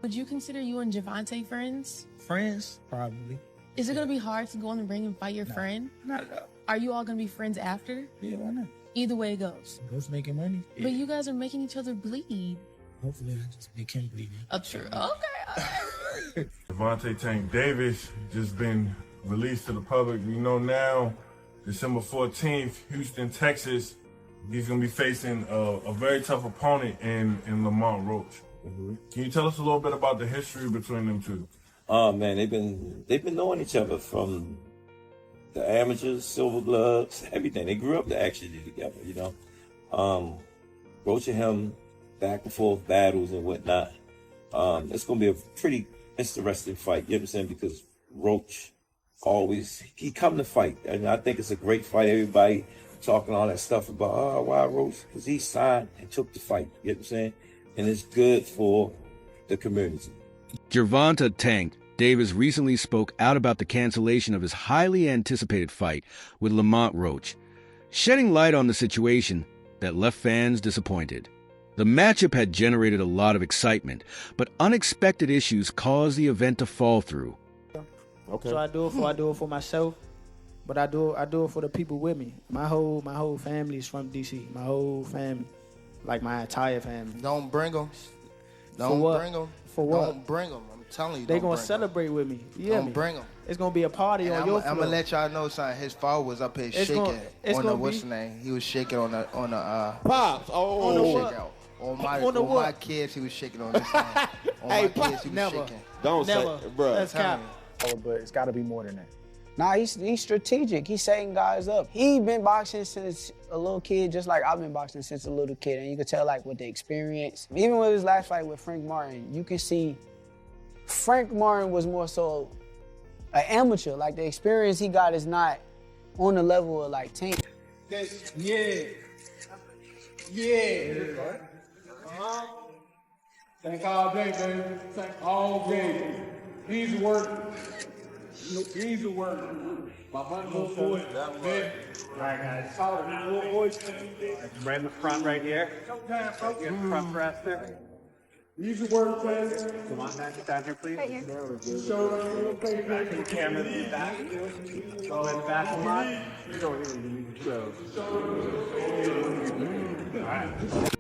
Would you consider you and Gervonta friends? Friends? Probably. Is it going to be hard to go in the ring and fight your friend? Not at all. Are you all going to be friends after? Yeah, why not? Either way it goes. Both making money. Yeah. But you guys are making each other bleed. Hopefully I just make him bleed. True. Okay. Gervonta Tank Davis just been released to the public. We know now, December 14th, Houston, Texas, he's going to be facing a very tough opponent in Lamont Roach. Mm-hmm. Can you tell us a little bit about the history between them two? Oh man, they've been knowing each other from the amateurs, silver gloves, everything. They grew up actually together, you know. Roach and him, back and forth battles and whatnot. It's gonna be a pretty interesting fight, you know what I'm saying? Because Roach he come to fight, and I think it's a great fight. Everybody talking all that stuff about why Roach? Because he signed and took the fight, you know what I'm saying? And it's good for the community. Gervonta Tank Davis recently spoke out about the cancellation of his highly anticipated fight with Lamont Roach, shedding light on the situation that left fans disappointed. The matchup had generated a lot of excitement, but unexpected issues caused the event to fall through. Okay. So I do it for myself, but I do it for the people with me. My whole family is from DC. My whole family, like my entire family. Don't bring them. Don't bring them. For what? Don't bring them. I'm telling you. They gonna celebrate with me. Don't bring them. It's gonna be a party on your floor. I'm gonna let y'all know something. His father was up here shaking on the what's the name? He was shaking on the Pops. On my kids, he was shaking on this thing. On my kids, he was shaking. Don't never. Say, bro. That's cap. But it's got to be more than that. Nah, he's strategic. He's setting guys up. He been boxing since a little kid, just like I've been boxing since a little kid. And you can tell, like, with the experience. Even with his last fight with Frank Martin, you can see Frank Martin was more so an amateur. Like, the experience he got is not on the level of, like, Tank. Yeah. Thank all day, baby. Thank all day. Easy work. Easy work. My money goes for it. Man. Right, guys. Right in the front right here. Get front press there. Easy work, man. Come on, man. Get down here, please. Right here. Back to the camera. Back. Go in back a lot.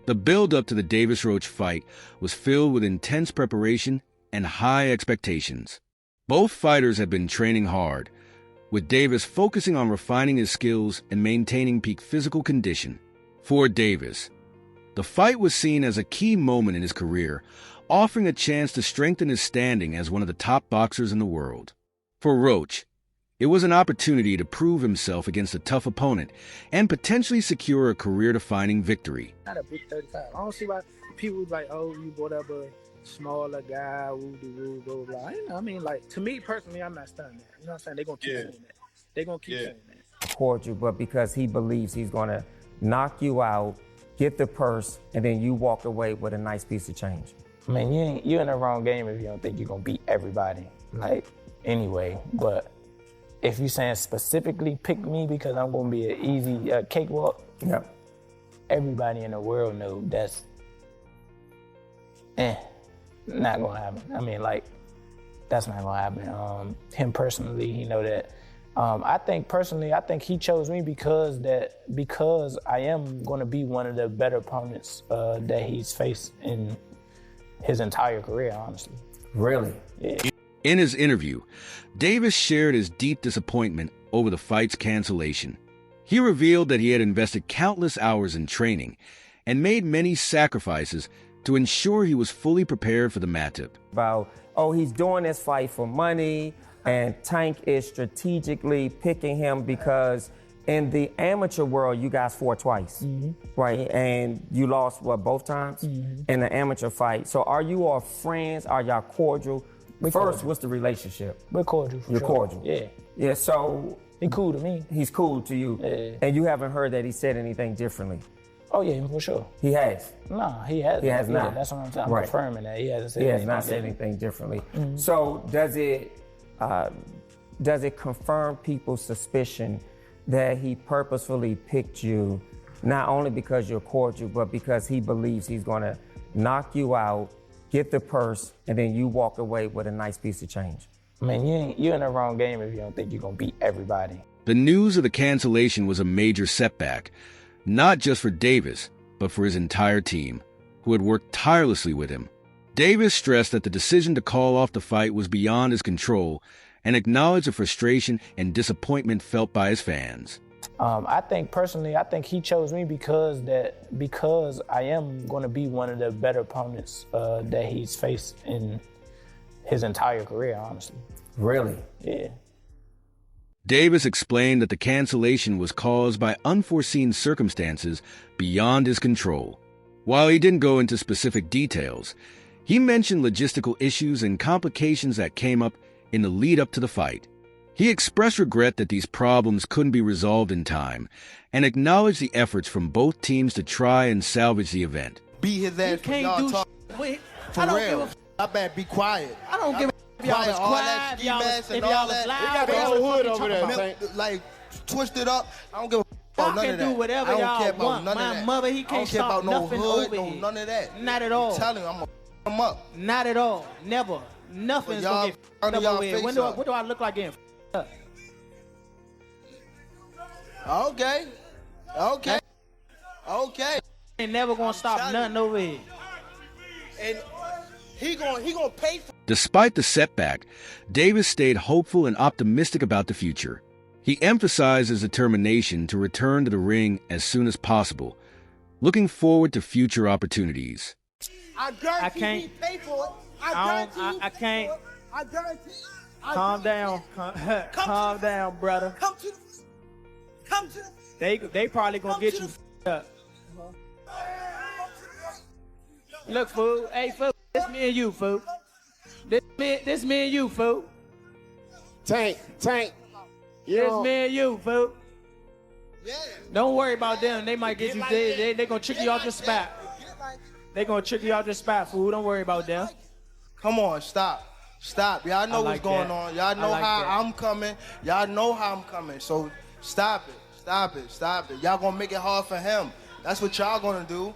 The build-up to the Davis-Roach fight was filled with intense preparation and high expectations. Both fighters had been training hard, with Davis focusing on refining his skills and maintaining peak physical condition. For Davis, the fight was seen as a key moment in his career, offering a chance to strengthen his standing as one of the top boxers in the world. For Roach, it was an opportunity to prove himself against a tough opponent and potentially secure a career-defining victory. Not a big 35. I don't see why people like, oh, you brought up a smaller guy, woo-de-woo, blah, blah, blah. You know, I mean, like, to me personally, I'm not stunned that. You know what I'm saying? They're going to keep saying that. They're going to keep saying that. Cordial, but because he believes he's going to knock you out, get the purse, and then you walk away with a nice piece of change. I mean, you're in the wrong game if you don't think you're going to beat everybody. Like, anyway, but if you're saying specifically pick me because I'm going to be an easy cakewalk, yeah. Everybody in the world knows that's not going to happen. I mean, like, that's not going to happen. Him personally, he know that. I think he chose me because I am going to be one of the better opponents that he's faced in his entire career, honestly. Really? Yeah. In his interview, Davis shared his deep disappointment over the fight's cancellation. He revealed that he had invested countless hours in training and made many sacrifices to ensure he was fully prepared for the matchup. About, he's doing this fight for money, and Tank is strategically picking him because in the amateur world, you guys fought twice, right? And you lost, both times? In the amateur fight. So are you all friends? Are y'all cordial? First, what's the relationship? We're cordial, for You're sure. cordial? Yeah. Yeah, so... He's cool to me. He's cool to you? Yeah. And you haven't heard that he said anything differently? Oh, yeah, for sure. He has? No, he hasn't. He has not? That's what I'm saying. I'm confirming that. He hasn't said anything. He has not said anything differently. So does it confirm people's suspicion that he purposefully picked you, not only because you're cordial, but because he believes he's going to knock you out, get the purse, and then you walk away with a nice piece of change. Man, you're in the wrong game if you don't think you're gonna beat everybody. The news of the cancellation was a major setback, not just for Davis, but for his entire team, who had worked tirelessly with him. Davis stressed that the decision to call off the fight was beyond his control and acknowledged the frustration and disappointment felt by his fans. I think he chose me because I am going to be one of the better opponents that he's faced in his entire career, honestly. Really? Yeah. Davis explained that the cancellation was caused by unforeseen circumstances beyond his control. While he didn't go into specific details, he mentioned logistical issues and complications that came up in the lead-up to the fight. He expressed regret that these problems couldn't be resolved in time and acknowledged the efforts from both teams to try and salvage the event. Beat his ass for y'all talk. For real. I better be quiet. I don't give a if y'all was quiet, if y'all was loud. They got the whole hood over there, like, twisted up. I don't give a y'all about none can of that. do whatever I don't y'all care about want. none of My that. mother, he can't stop I don't care about nothing no hood, over no here. none of that. Not at all. I'm telling you, I'm gonna him up. Not at all. Never. Nothing's But gonna get under up y'all over here. face What do I look like getting up? Okay. Ain't never gonna stop nothing over here. And he gonna pay for. Despite the setback, Davis stayed hopeful and optimistic about the future. He emphasized his determination to return to the ring as soon as possible, looking forward to future opportunities. I can't. He pay for it. I can't. I guarantee. Calm down. Calm down, brother. Come to. They probably gonna get you up. Look, fool. Hey, fool. This me and you, fool. This me and you, fool. Tank. This me and you, fool. Yeah. Don't worry about them. They might get you. They gonna trick you off your spot. They gonna trick you off your spot, fool. Don't worry about them. Come on, stop. Y'all know what's going on. Y'all know how I'm coming. Y'all know how I'm coming. So stop it. Y'all gonna make it hard for him. That's what y'all gonna do.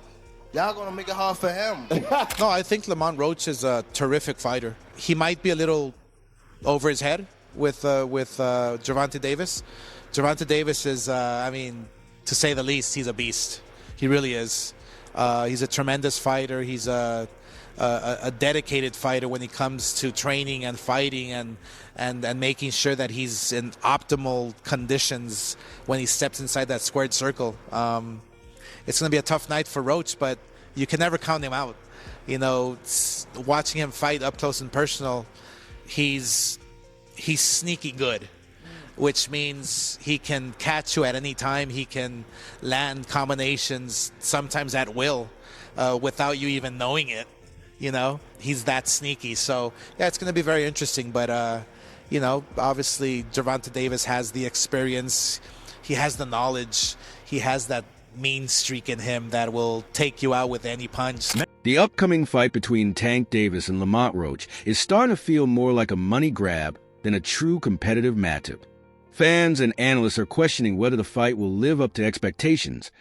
Y'all gonna make it hard for him. No, I think Lamont Roach is a terrific fighter. He might be a little over his head with Gervonta Davis. Gervonta Davis is, to say the least, he's a beast. He really is. He's a tremendous fighter. He's a dedicated fighter when it comes to training and fighting and making sure that he's in optimal conditions when he steps inside that squared circle. It's going to be a tough night for Roach, but you can never count him out. You know, watching him fight up close and personal, he's sneaky good, which means he can catch you at any time. He can land combinations sometimes at will without you even knowing it. You know, he's that sneaky. So, yeah, it's going to be very interesting. But, obviously Gervonta Davis has the experience. He has the knowledge. He has that mean streak in him that will take you out with any punch. The upcoming fight between Tank Davis and Lamont Roach is starting to feel more like a money grab than a true competitive matchup. Fans and analysts are questioning whether the fight will live up to expectations,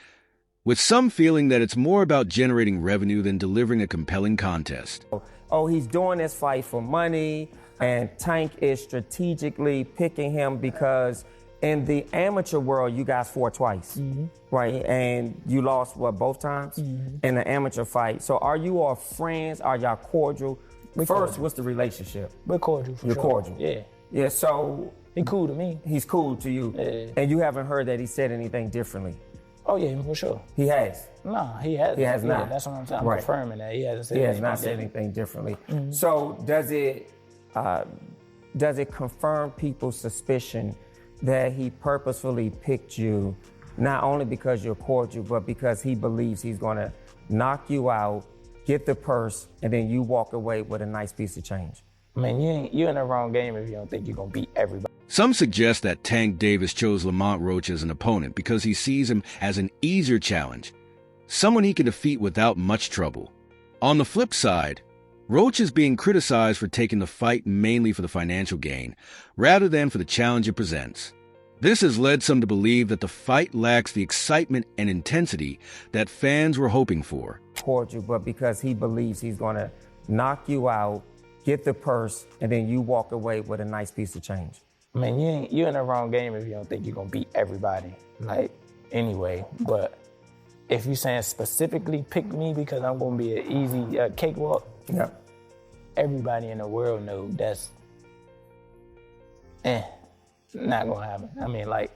with some feeling that it's more about generating revenue than delivering a compelling contest. Oh, he's doing this fight for money, and Tank is strategically picking him because in the amateur world, you guys fought twice, right? And you lost, both times? In the amateur fight. So are you all friends? Are y'all cordial? First, what's the relationship? We're cordial, for You're sure. cordial? Yeah. Yeah, so... He cool to me. He's cool to you? Yeah. And you haven't heard that he said anything differently? Oh, yeah, for sure. He has? Nah, he hasn't. He has not? Yeah, that's what I'm saying. I'm Right. confirming that. He hasn't said He has anything not said different. anything differently. So does it confirm people's suspicion that he purposefully picked you, not only because you're cordial, but because he believes he's going to knock you out, get the purse, and then you walk away with a nice piece of change? Man, you're in the wrong game if you don't think you're going to beat everybody. Some suggest that Tank Davis chose Lamont Roach as an opponent because he sees him as an easier challenge, someone he can defeat without much trouble. On the flip side, Roach is being criticized for taking the fight mainly for the financial gain, rather than for the challenge it presents. This has led some to believe that the fight lacks the excitement and intensity that fans were hoping for. Cordial, but because he believes he's going to knock you out, get the purse, and then you walk away with a nice piece of change. I mean, you're in the wrong game if you don't think you're gonna beat everybody. Like, anyway, but if you're saying specifically pick me because I'm gonna be an easy cakewalk, yeah. Everybody in the world knows that's not gonna happen. I mean, like,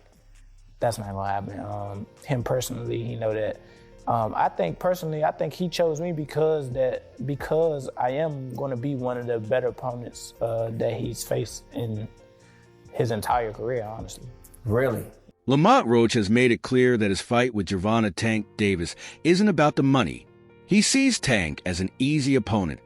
that's not gonna happen. Him personally, he know that. I think he chose me because I am gonna be one of the better opponents that he's faced in his entire career, honestly. Really? Lamont Roach has made it clear that his fight with Gervonta "Tank" Davis isn't about the money. He sees Tank as an easy opponent,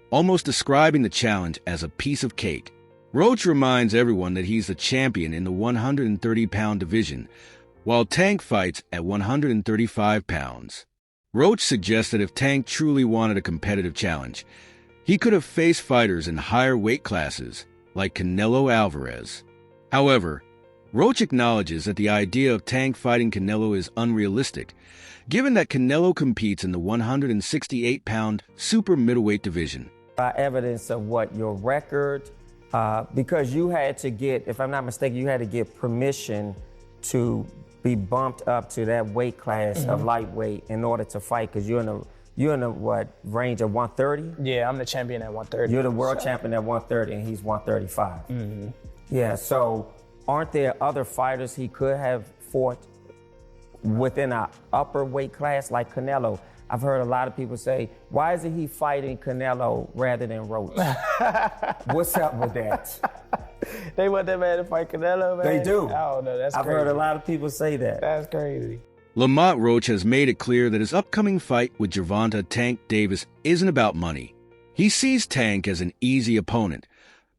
almost describing the challenge as a piece of cake. Roach reminds everyone that he's the champion in the 130-pound division, while Tank fights at 135 pounds. Roach suggests that if Tank truly wanted a competitive challenge, he could have faced fighters in higher weight classes, like Canelo Alvarez. However, Roach acknowledges that the idea of Tank fighting Canelo is unrealistic, given that Canelo competes in the 168-pound super middleweight division. By evidence of what your record, because you had to get, if I'm not mistaken, you had to get permission to be bumped up to that weight class of lightweight in order to fight, because you're in the what range of 130? Yeah, I'm the champion at 130. You're the world champion at 130, and he's 135. Yeah, so aren't there other fighters he could have fought within an upper weight class like Canelo? I've heard a lot of people say, why isn't he fighting Canelo rather than Roach? What's up with that? They want that man to fight Canelo, man? They do. I don't know, that's I've crazy. heard a lot of people say that. That's crazy. Lamont Roach has made it clear that his upcoming fight with Gervonta "Tank" Davis isn't about money. He sees Tank as an easy opponent,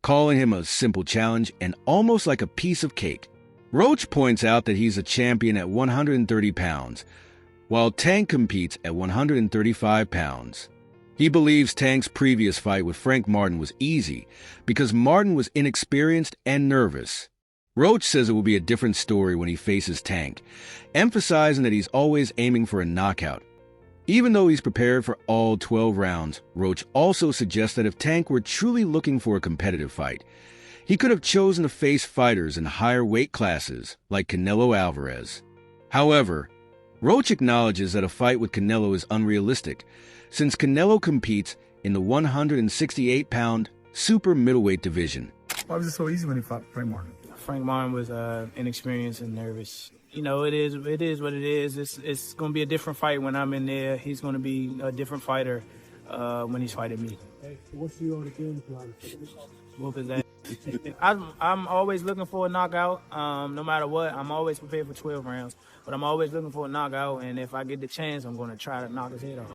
calling him a simple challenge and almost like a piece of cake. Roach points out that he's a champion at 130 pounds, while Tank competes at 135 pounds. He believes Tank's previous fight with Frank Martin was easy because Martin was inexperienced and nervous. Roach says it will be a different story when he faces Tank, emphasizing that he's always aiming for a knockout. Even though he's prepared for all 12 rounds, Roach also suggests that if Tank were truly looking for a competitive fight, he could have chosen to face fighters in higher weight classes like Canelo Alvarez. However, Roach acknowledges that a fight with Canelo is unrealistic, since Canelo competes in the 168-pound super middleweight division. Why was it so easy when he fought Frank Martin? Frank Martin was inexperienced and nervous. You know, it is what it is. It's going to be a different fight when I'm in there. He's going to be a different fighter when he's fighting me. Hey, what's your game plan? Whoop his ass. I'm always looking for a knockout. No matter what, I'm always prepared for 12 rounds. But I'm always looking for a knockout, and if I get the chance, I'm going to try to knock his head off.